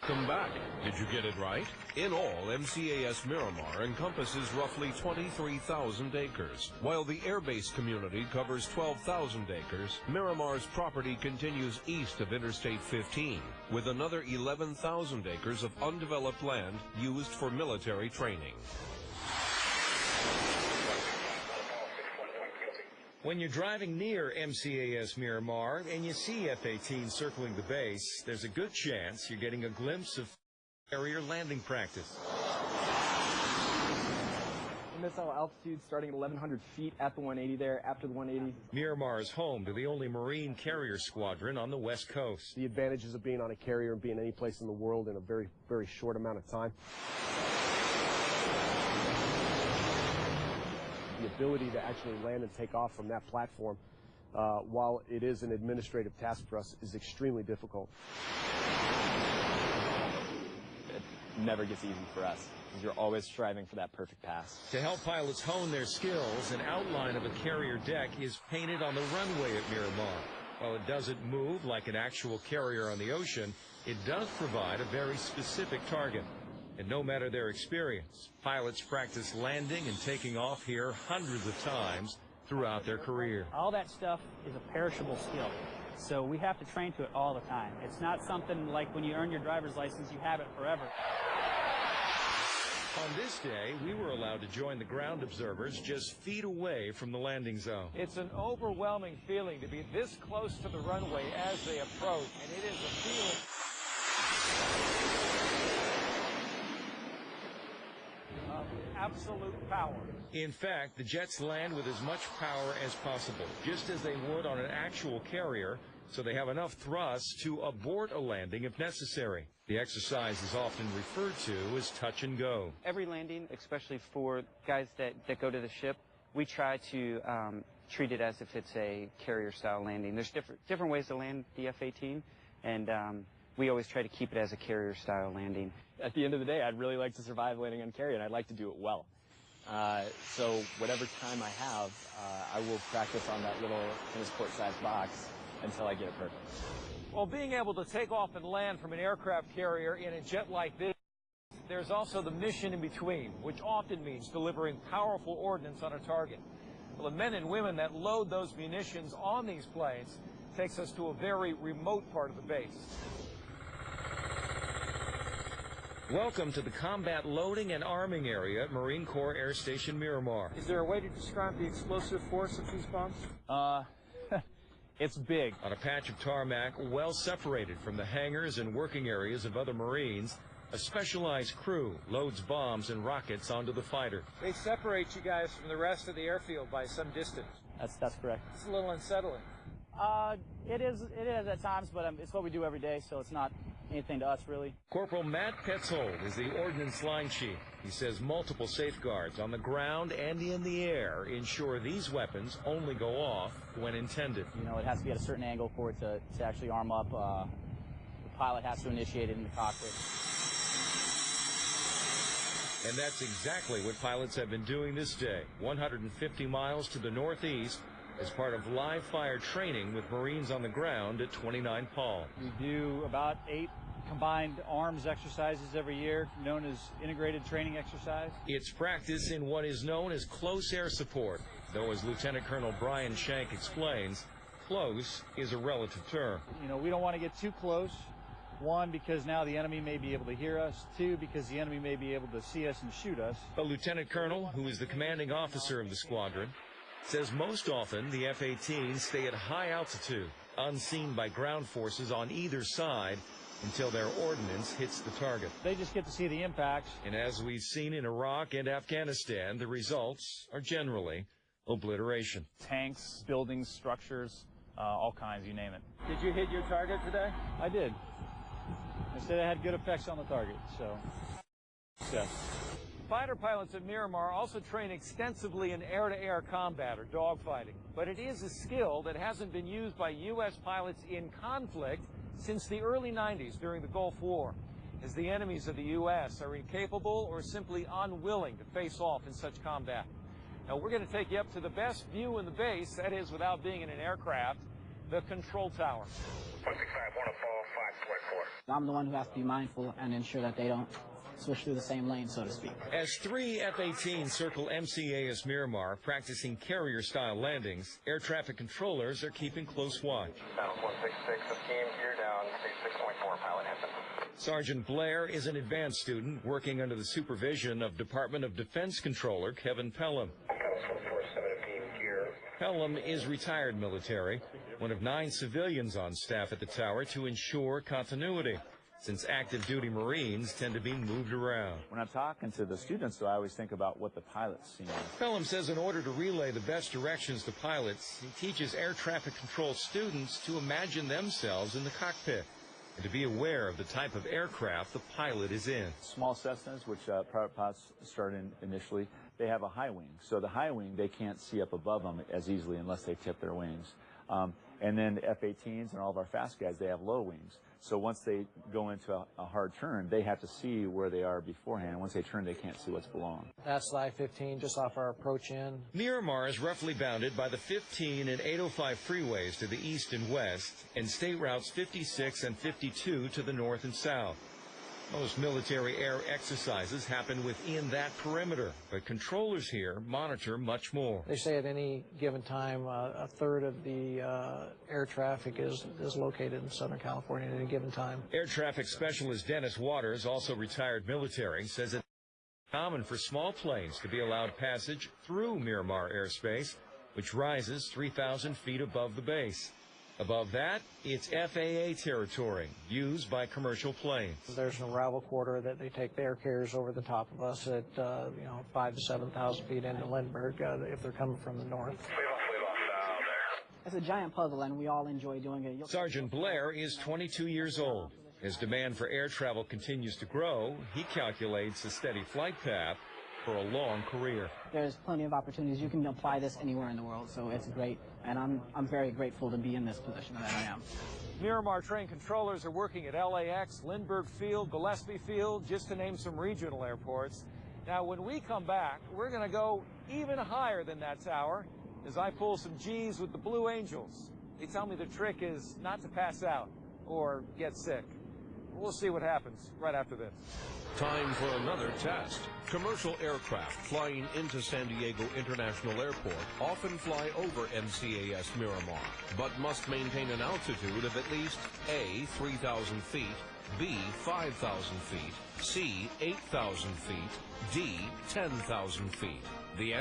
Welcome back. Did you get it right? In all, MCAS Miramar encompasses roughly 23,000 acres. While the airbase community covers 12,000 acres, Miramar's property continues east of Interstate 15, with another 11,000 acres of undeveloped land used for military training. When you're driving near MCAS Miramar and you see F-18 circling the base, there's a good chance you're getting a glimpse of carrier landing practice. Missile altitude starting at 1,100 feet at the 180 there, after the 180. Miramar is home to the only Marine carrier squadron on the West Coast. The advantages of being on a carrier and being any place in the world in a very, very short amount of time. The ability to actually land and take off from that platform, while it is an administrative task for us, is extremely difficult. It never gets easy for us, because you're always striving for that perfect pass. To help pilots hone their skills, an outline of a carrier deck is painted on the runway at Miramar. While it doesn't move like an actual carrier on the ocean, it does provide a very specific target. And no matter their experience, pilots practice landing and taking off here hundreds of times throughout their career. All that stuff is a perishable skill, so we have to train to it all the time. It's not something like when you earn your driver's license, you have it forever. On this day, we were allowed to join the ground observers just feet away from the landing zone. It's an overwhelming feeling to be this close to the runway as they approach, and it is a feeling of absolute power. In fact, the jets land with as much power as possible, just as they would on an actual carrier, so they have enough thrust to abort a landing if necessary. The exercise is often referred to as touch and go. Every landing, especially for guys that go to the ship, we try to treat it as if it's a carrier-style landing. There's different ways to land the F-18, and we always try to keep it as a carrier-style landing. At the end of the day, I'd really like to survive landing on carrier, and I'd like to do it well. So whatever time I have, I will practice on that little tennis court-sized box until I get it perfect. Well, being able to take off and land from an aircraft carrier in a jet like this, there's also the mission in between, which often means delivering powerful ordnance on a target. Well, the men and women that load those munitions on these planes takes us to a very remote part of the base. Welcome to the combat loading and arming area at Marine Corps Air Station Miramar. Is there a way to describe the explosive force of these bombs? It's big. On a patch of tarmac well separated from the hangars and working areas of other Marines, a specialized crew loads bombs and rockets onto the fighter. They separate you guys from the rest of the airfield by some distance. That's correct. It's a little unsettling. It is at times, but it's what we do every day, so it's not anything to us, really. Corporal Matt Petzold is the ordnance line chief. He says multiple safeguards on the ground and in the air ensure these weapons only go off when intended. You know, it has to be at a certain angle for it to actually arm up. The pilot has to initiate it in the cockpit. And that's exactly what pilots have been doing this day, 150 miles to the northeast, as part of live fire training with Marines on the ground at 29 Paul. We do about 8 combined arms exercises every year, known as integrated training exercise. It's practice in what is known as close air support, though as Lieutenant Colonel Brian Shank explains, close is a relative term. You know, we don't want to get too close. 1, because now the enemy may be able to hear us. 2, because the enemy may be able to see us and shoot us. The Lieutenant Colonel, who is the commanding officer of the squadron, says most often the F-18s stay at high altitude, unseen by ground forces on either side until their ordnance hits the target. They just get to see the impacts. And as we've seen in Iraq and Afghanistan, the results are generally obliteration. Tanks, buildings, structures, all kinds, you name it. Did you hit your target today? I did. Instead, I had good effects on the target, so success. Fighter pilots at Miramar also train extensively in air-to-air combat or dogfighting, but it is a skill that hasn't been used by U.S. pilots in conflict since the early 90s during the Gulf War, as the enemies of the U.S. are incapable or simply unwilling to face off in such combat. Now, we're going to take you up to the best view in the base, that is, without being in an aircraft, the control tower. 165, 104, I'm the one who has to be mindful and ensure that they don't switch through the same lane, so to speak. As 3 F-18s circle MCAS Miramar practicing carrier-style landings, air traffic controllers are keeping close watch. Battle 166, scheme gear down, stage 6.4, pilot Hanson. Sergeant Blair is an advanced student working under the supervision of Department of Defense Controller Kevin Pelham. Pelham is retired military, one of 9 civilians on staff at the tower to ensure continuity, since active duty Marines tend to be moved around. When I'm talking to the students, though, I always think about what the pilot's seeing. Pelham says in order to relay the best directions to pilots, he teaches air traffic control students to imagine themselves in the cockpit and to be aware of the type of aircraft the pilot is in. Small Cessnas, which private pilots start in initially, they have a high wing. So the high wing, they can't see up above them as easily unless they tip their wings. And then the F-18s and all of our fast guys, they have low wings. So once they go into a hard turn, they have to see where they are beforehand. Once they turn, they can't see what's below them. That's I-15 just off our approach in. Miramar is roughly bounded by the 15 and 805 freeways to the east and west, and state routes 56 and 52 to the north and south. Most military air exercises happen within that perimeter, but controllers here monitor much more. They say at any given time, a third of the air traffic is located in Southern California at any given time. Air traffic specialist Dennis Waters, also retired military, says it's common for small planes to be allowed passage through Miramar airspace, which rises 3,000 feet above the base. Above that, it's FAA territory, used by commercial planes. There's an arrival quarter that they take the air carriers over the top of us at, 5,000 to 7,000 feet into Lindbergh if they're coming from the north. It's a giant puzzle, and we all enjoy doing it. Sergeant Blair is 22 years old. As demand for air travel continues to grow, he calculates a steady flight path for a long career. There's plenty of opportunities. You can apply this anywhere in the world, so it's great. And I'm very grateful to be in this position that I am. Miramar train controllers are working at LAX, Lindbergh Field, Gillespie Field, just to name some regional airports. Now, when we come back, we're going to go even higher than that tower as I pull some G's with the Blue Angels. They tell me the trick is not to pass out or get sick. We'll see what happens right after this. Time for another test. Commercial aircraft flying into San Diego International Airport often fly over MCAS Miramar, but must maintain an altitude of at least A, 3,000 feet, B, 5,000 feet, C, 8,000 feet, D, 10,000 feet. The answer